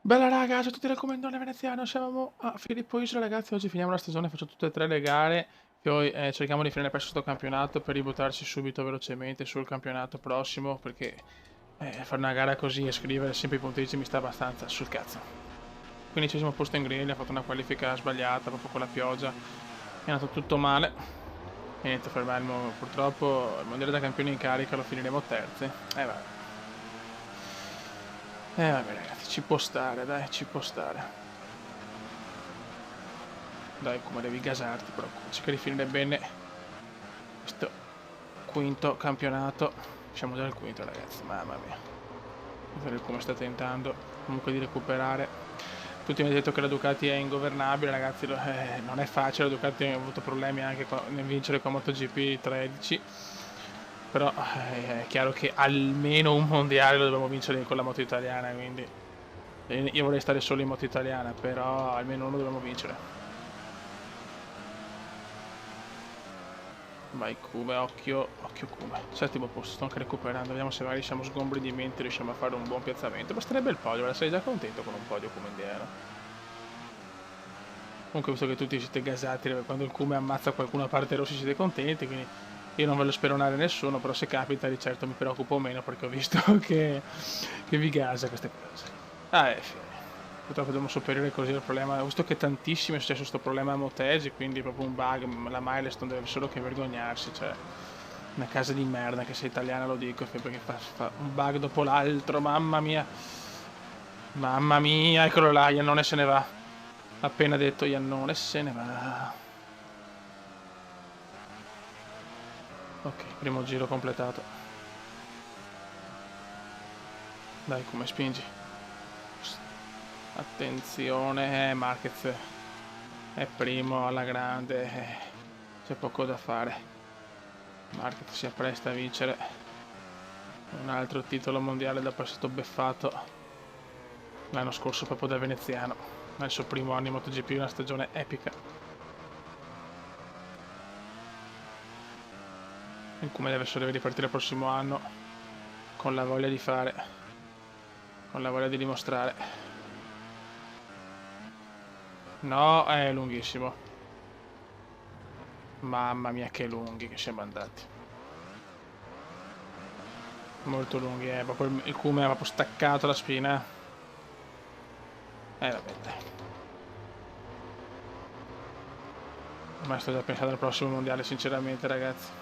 Bella raga, ciao a tutti dal Comendone Veneziano, siamo a Filippo Isola ragazzi, oggi finiamo la stagione, faccio tutte e tre le gare, poi cerchiamo di finire presto sto campionato per ributtarci subito velocemente sul campionato prossimo, perché fare una gara così e scrivere sempre i punteggi mi sta abbastanza sul cazzo. 15° posto in griglia, ha fatto una qualifica sbagliata proprio con la pioggia, è andato tutto male, e niente, fermarmo, purtroppo il mondiale da campioni in carica lo finiremo terzi, vabbè. Vabbè ragazzi, ci può stare, dai, ci può stare. Dai, come devi gasarti, però cerca di finire bene questo quinto campionato. Siamo già al quinto, ragazzi, mamma mia. Vedete come sta tentando comunque di recuperare. Tutti mi hanno detto che la Ducati è ingovernabile, ragazzi, non è facile, la Ducati ha avuto problemi anche nel vincere con MotoGP 13. Però è chiaro che almeno un mondiale lo dobbiamo vincere con la moto italiana, quindi io vorrei stare solo in moto italiana, però almeno uno dobbiamo vincere. Vai Kume, occhio, occhio Kume. Settimo posto, sto anche recuperando, vediamo se magari siamo sgombri di mente e riusciamo a fare un buon piazzamento. Basterebbe il podio, ora sei già contento con un podio come indiano. Comunque visto che tutti siete gasati, quando il Kume ammazza qualcuno a parte rossi siete contenti, quindi io non voglio speronare nessuno, però se capita di certo mi preoccupo meno perché ho visto che vi gasa queste cose. Purtroppo dobbiamo superare così il problema. Ho visto che tantissimo è successo questo problema a Motegi, quindi proprio un bug. La Milestone deve solo che vergognarsi. Cioè, una casa di merda, che se italiana lo dico, perché fa un bug dopo l'altro. Mamma mia. Mamma mia, eccolo là, Iannone se ne va. Appena detto Iannone se ne va. Ok, primo giro completato. Dai, come spingi. Attenzione, Marquez è primo alla grande, c'è poco da fare. Marquez si appresta a vincere un altro titolo mondiale dopo essere stato beffato l'anno scorso proprio da veneziano, nel suo primo anno in MotoGP, una stagione epica. E come deve ripartire il prossimo anno con la voglia di fare, con la voglia di dimostrare. No, è lunghissimo. Mamma mia che lunghi che siamo andati. Molto lunghi, proprio il Kume ha proprio staccato la spina. Vabbè dai. Ma sto già pensando al prossimo mondiale sinceramente ragazzi.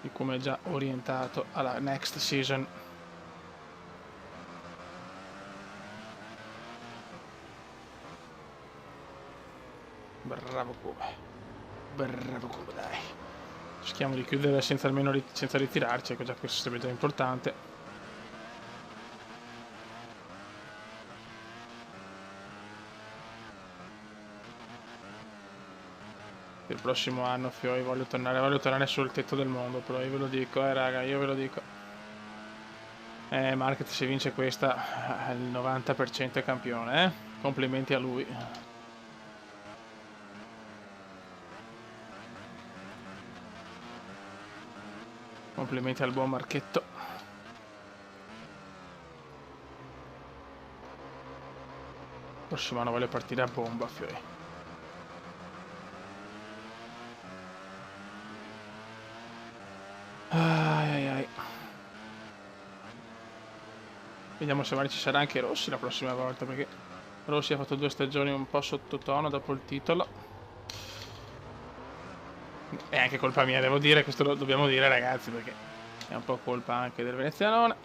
Il Kume è già orientato alla next season. Bravo Kume. Bravo Kume, dai. Cerchiamo di chiudere senza ritirarci, ecco, già questo sarebbe già importante. Per il prossimo anno Fioi voglio tornare sul tetto del mondo, però io ve lo dico, raga, io ve lo dico. Marquez se vince questa il 90% è campione, complimenti a lui. Complimenti al buon Marchetto. Prossimo anno voglio partire a bomba, Fiori. Ai ai. Vediamo se magari ci sarà anche Rossi la prossima volta, perché Rossi ha fatto 2 stagioni un po' sottotono dopo il titolo. È anche colpa mia, devo dire, questo lo dobbiamo dire ragazzi, perché è un po' colpa anche del venezianone.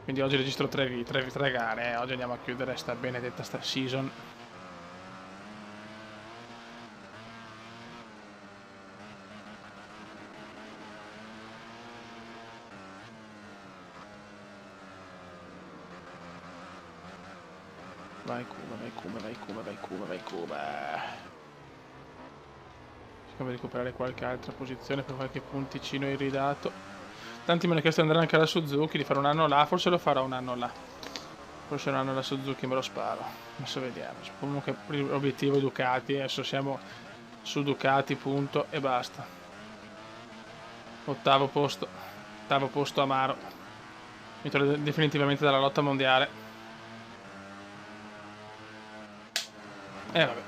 Quindi oggi registro 3 gare, oggi andiamo a chiudere sta benedetta sta season. Vai Cuba, vai Cuba, vai Cuba, vai Cuba, vai Cuba. Cerchiamo di recuperare qualche altra posizione per qualche punticino irridato. Tanti mi hanno chiesto di andare anche alla Suzuki, di fare un anno là, forse lo farò un anno là. Forse un anno alla Suzuki me lo sparo. Adesso vediamo. Comunque l'obiettivo Ducati, adesso siamo su Ducati, punto, e basta. Ottavo posto amaro. Mi toglie definitivamente dalla lotta mondiale. Vabbè.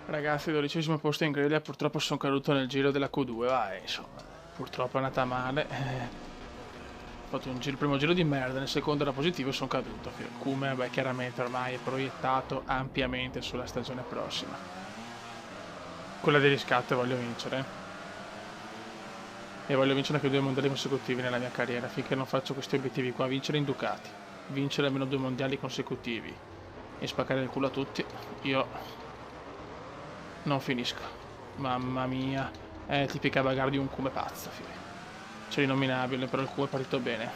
Ragazzi, 12° posto in griglia, purtroppo sono caduto nel giro della Q2, vai, insomma, purtroppo è andata male. Ho fatto il primo giro di merda, nel secondo era positivo e sono caduto. Come, beh, chiaramente ormai è proiettato ampiamente sulla stagione prossima. Quella dei riscatto voglio vincere. E voglio vincere anche 2 mondiali consecutivi nella mia carriera, finché non faccio questi obiettivi qua, vincere in Ducati, vincere almeno 2 mondiali consecutivi e spaccare il culo a tutti, io non finisco. Mamma mia, è tipica bagarre di un come pazzo, figli. C'è l'innominabile, però il culo è partito bene.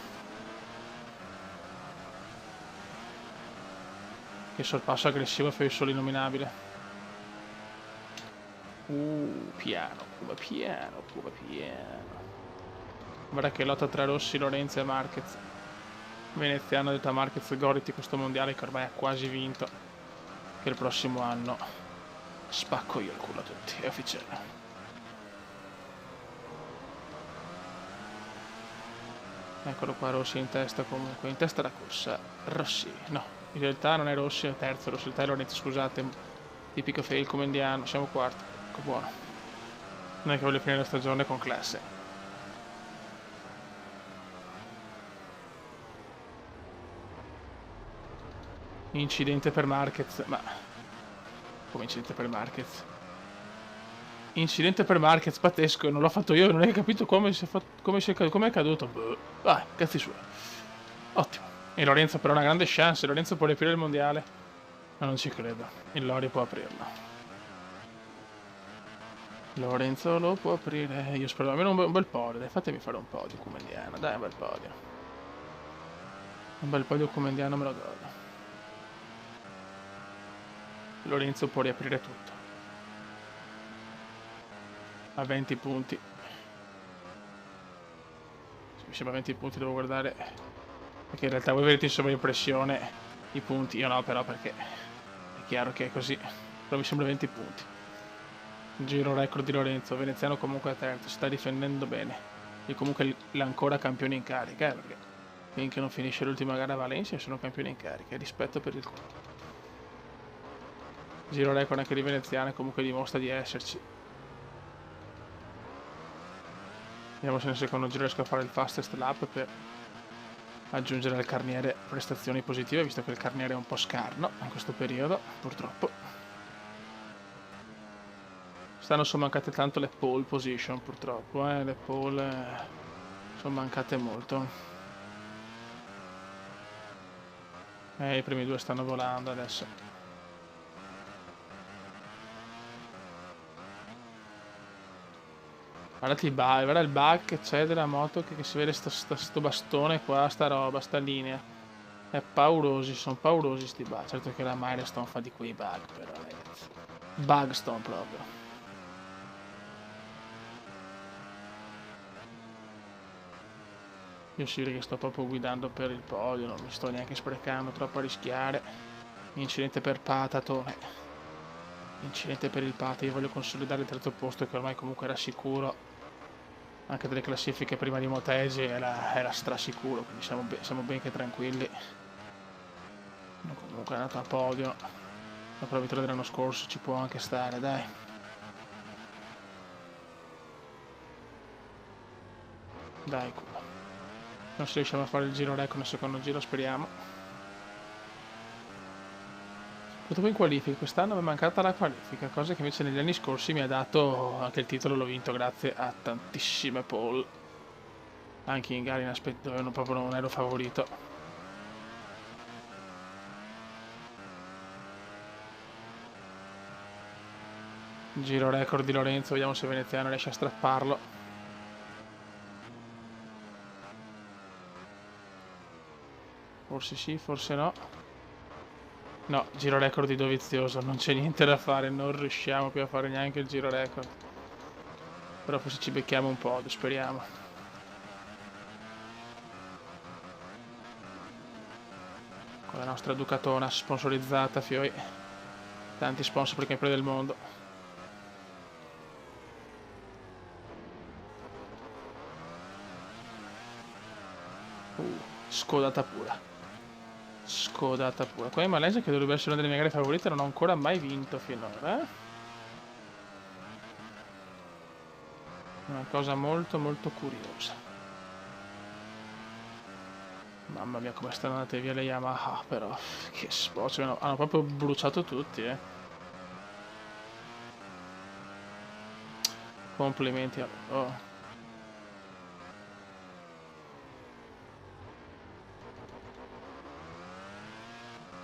Che sorpasso aggressivo fa il solo innominabile. Piano, come piano. Guarda che lotta tra Rossi, Lorenzo e Marquez. Veneziano, detto a Marquez, goditi questo mondiale che ormai ha quasi vinto. Che il prossimo anno spacco io il culo a tutti, è ufficiale. Eccolo qua, Rossi in testa comunque, in testa la corsa. Rossi, no, in realtà non è Rossi, è terzo, Rossi, il Lorenzo, scusate, tipico fail come indiano, siamo quarti, ecco buono. Non è che voglio finire la stagione con classe. Incidente per Marquez, ma... Come incidente per Marquez? Incidente per Marquez, pazzesco, non l'ho fatto io, non hai capito come è caduto. Boh. Vai, cazzi suoi. Ottimo. E Lorenzo però ha una grande chance, Lorenzo può riaprire il mondiale. Ma non ci credo, il Lori può aprirlo. Lorenzo lo può aprire, io spero almeno un bel podio, dai, fatemi fare un podio come indiano, dai, un bel podio. Un bel podio come indiano me lo godo. Lorenzo può riaprire tutto. A 20 punti. Mi sembra 20 punti, devo guardare. Perché in realtà voi vedete in sovraimpressione i punti, io no però perché è chiaro che è così. Però mi sembra 20 punti. Giro record di Lorenzo, veneziano comunque a terzo, si sta difendendo bene. E comunque l'ancora campione in carica, perché finché non finisce l'ultima gara a Valencia sono campione in carica, rispetto per il culo. Giro record anche di veneziane, comunque dimostra di esserci. Vediamo se nel secondo giro riesco a fare il fastest lap per aggiungere al carniere prestazioni positive, visto che il carniere è un po' scarno in questo periodo, purtroppo. Stanno sono mancate tanto le pole position, purtroppo, le pole sono mancate molto. I primi due stanno volando adesso. Guardate guarda il bug che c'è della moto, che si vede sto bastone qua, sta roba, sta linea. È paurosi, sono paurosi sti bug. Certo che la Milestone fa di quei bug, però ragazzi. Bugstone proprio. Io si vede che sto proprio guidando per il podio, non mi sto neanche sprecando troppo a rischiare. Incidente per Patatone. Incidente per il Pata, io voglio consolidare il terzo posto che ormai comunque era sicuro. Anche delle classifiche prima di Motegi era strasicuro, quindi siamo ben che tranquilli. Comunque è andato a podio. Dopo la vittoria dell'anno scorso ci può anche stare, dai. Dai, culo. Non se riusciamo a fare il giro record nel secondo giro, speriamo. Dopo in qualifica, quest'anno mi è mancata la qualifica, cosa che invece negli anni scorsi mi ha dato anche il titolo, l'ho vinto grazie a tantissime pole. Anche in gare in aspetto dove proprio non ero favorito. Giro record di Lorenzo, vediamo se Veneziano riesce a strapparlo. Forse sì, forse no. No, giro record di Dovizioso, non c'è niente da fare, non riusciamo più a fare neanche il giro record. Però forse ci becchiamo un po', speriamo. Con la nostra Ducatona sponsorizzata, fioi. Tanti sponsor per il campione del mondo. Scodata pura. Scodata pura. Qua in Malesia, che dovrebbe essere una delle mie gare favorite, non ho ancora mai vinto finora. Una cosa molto molto curiosa. Mamma mia, come stanno andate via le Yamaha, però. Che spocchio, hanno proprio bruciato tutti, Complimenti a loro.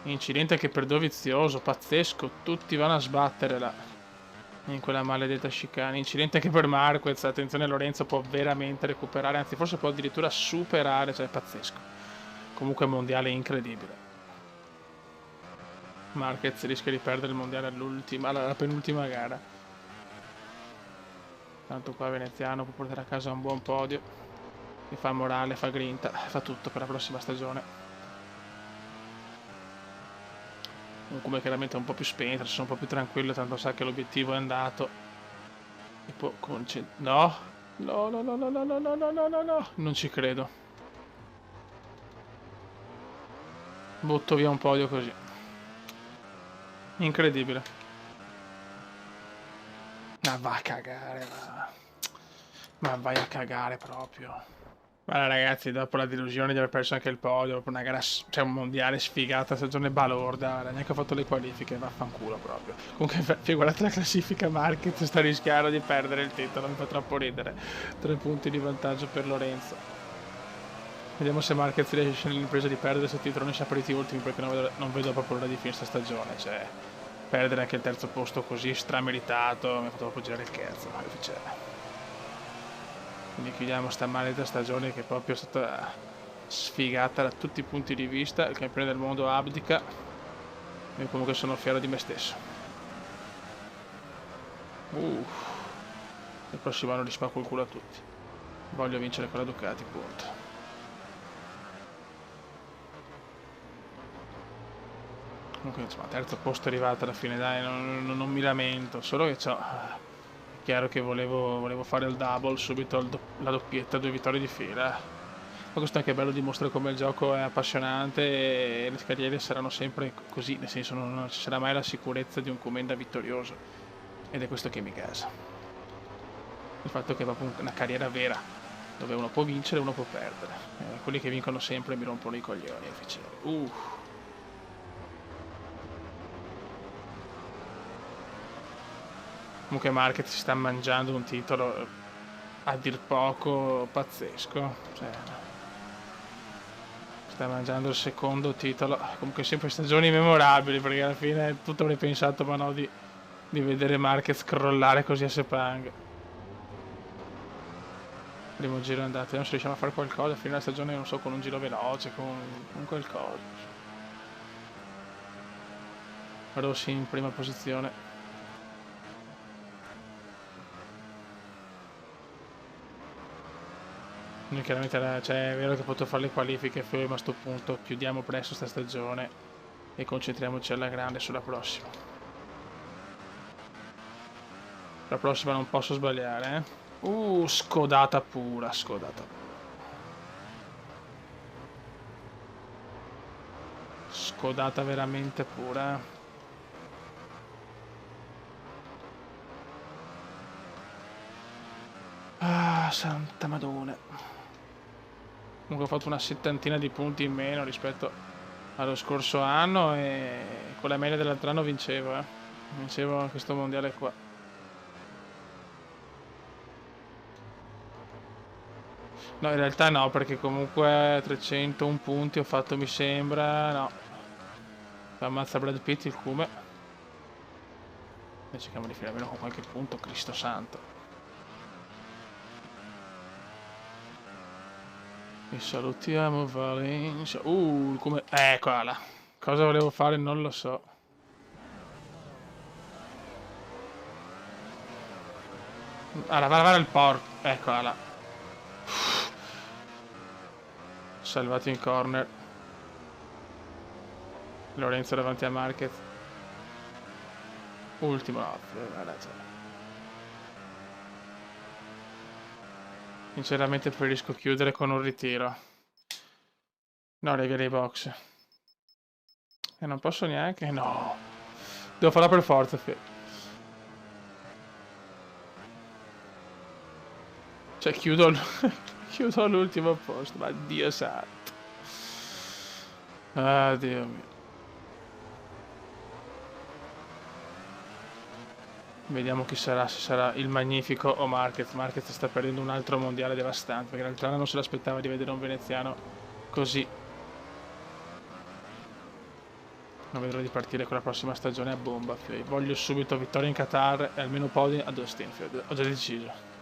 Incidente che per Dovizioso, pazzesco, tutti vanno a sbattere là. In quella maledetta chicane. Incidente che per Marquez, attenzione, Lorenzo può veramente recuperare, anzi forse può addirittura superare, cioè è pazzesco. Comunque mondiale incredibile. Marquez rischia di perdere il mondiale alla penultima gara. Tanto qua Veneziano può portare a casa un buon podio. E fa morale, fa grinta, fa tutto per la prossima stagione. Come chiaramente è un po' più spento, sono un po' più tranquillo, tanto sa che l'obiettivo è andato. E può no! No, no, no, no, no, no, no, no, no, no, no, non ci credo. Butto via un podio così. Incredibile. Ma vai a cagare, ma vai a cagare proprio. Guarda ragazzi, dopo la delusione di aver perso anche il podio, dopo una gara, cioè un mondiale sfigata, stagione balorda, neanche ha fatto le qualifiche, vaffanculo proprio. Comunque, guardate la classifica, Marquez sta rischiando di perdere il titolo, mi fa troppo ridere. 3 punti di vantaggio per Lorenzo. Vediamo se Marquez riesce nell'impresa di perdere questo titolo, noi siamo partiti ultimi perché non vedo proprio l'ora di finire questa stagione, cioè perdere anche il terzo posto così strameritato, mi ha fatto proprio girare il cazzo, cioè. Quindi chiudiamo sta maledetta stagione che proprio è stata sfigata da tutti i punti di vista. Il campione del mondo abdica. Io comunque sono fiero di me stesso. Il prossimo anno li spacco il culo a tutti. Voglio vincere con la Ducati, punto. Comunque insomma, terzo posto è arrivato alla fine, dai, non mi lamento. Solo che chiaro che volevo fare il double, subito la doppietta, 2 vittorie di fila. Ma questo è anche bello, dimostra come il gioco è appassionante e le carriere saranno sempre così, nel senso non ci sarà mai la sicurezza di un commenda vittorioso. Ed è questo che mi gasa. Il fatto che è proprio una carriera vera, dove uno può vincere e uno può perdere. Quelli che vincono sempre mi rompono i coglioni, ufficiali. Comunque Marquez si sta mangiando un titolo a dir poco pazzesco, cioè, sta mangiando il secondo titolo, comunque sempre stagioni memorabili, perché alla fine tutto avrei pensato, ma no, di vedere Marquez crollare così a Sepang. Primo giro è andato, vediamo se riusciamo a fare qualcosa, a fine della stagione non so, con un giro veloce, con qualcosa. Rossi in prima posizione. Noi chiaramente cioè, è vero che potevo fare le qualifiche, ma a sto punto chiudiamo presto sta stagione e concentriamoci alla grande sulla prossima. La prossima non posso sbagliare, scodata pura, scodata pura. Scodata veramente pura. Ah, santa madonna. Comunque ho fatto una 70ina di punti in meno rispetto allo scorso anno e con la media dell'altro anno vincevo, Vincevo questo mondiale qua. No, in realtà no, perché comunque 301 punti ho fatto, mi sembra, no. Ammazza Brad Pitt il cume. E cerchiamo di finire almeno con qualche punto, Cristo santo. E salutiamo Valencia. Come... Eccola. Cosa volevo fare non lo so. Lavare il porco. Eccola. Salvato in corner. Lorenzo davanti a Marquez. Ultimo, no, ragione. Sinceramente preferisco chiudere con un ritiro. No, le vie dei box. E non posso neanche... No! Devo farla per forza, Cioè, chiudo... chiudo all'ultimo posto, ma Dio santo. Ah, Dio mio. Vediamo chi sarà, se sarà il Magnifico o Marquez. Marquez sta perdendo un altro mondiale devastante, perché l'altro anno non se l'aspettava di vedere un veneziano così. Non vedrò di partire con la prossima stagione a bomba. Voglio subito vittoria in Qatar e almeno podi ad Austin. Ho già deciso.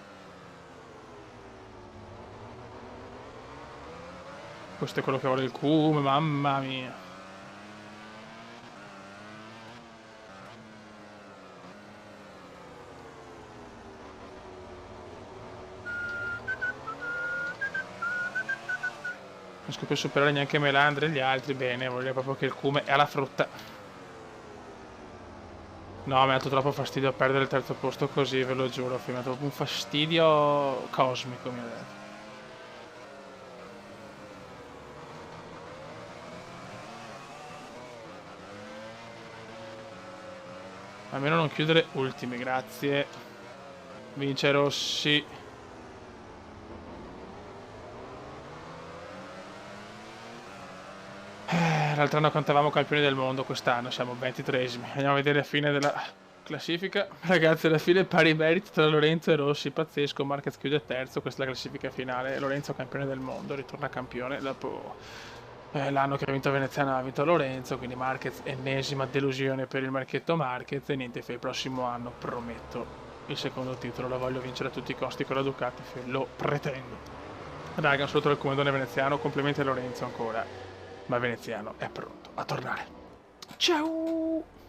Questo è quello che vuole il Cume, mamma mia. Non riesco più a superare neanche Melandri e gli altri. Bene, voglio proprio che il Cume è alla frutta. No, mi ha dato troppo fastidio perdere il terzo posto così, ve lo giuro. Mi ha dato un fastidio cosmico, mi ha detto. Almeno non chiudere ultimi, grazie. Vince Rossi. L'altro anno cantavamo campioni del mondo, quest'anno siamo 23esimi. Andiamo a vedere la fine della classifica. Ragazzi, alla fine pari meriti tra Lorenzo e Rossi, pazzesco. Marquez chiude terzo, questa è la classifica finale. Lorenzo campione del mondo, ritorna campione dopo l'anno che ha vinto Veneziano, ha vinto Lorenzo, quindi Marquez ennesima delusione per il marchetto Marquez. E niente, il prossimo anno prometto il secondo titolo, lo voglio vincere a tutti i costi con la Ducati, lo pretendo. Raga, un saluto dal comandone veneziano, complimenti a Lorenzo ancora, ma Veneziano è pronto a tornare. Ciao!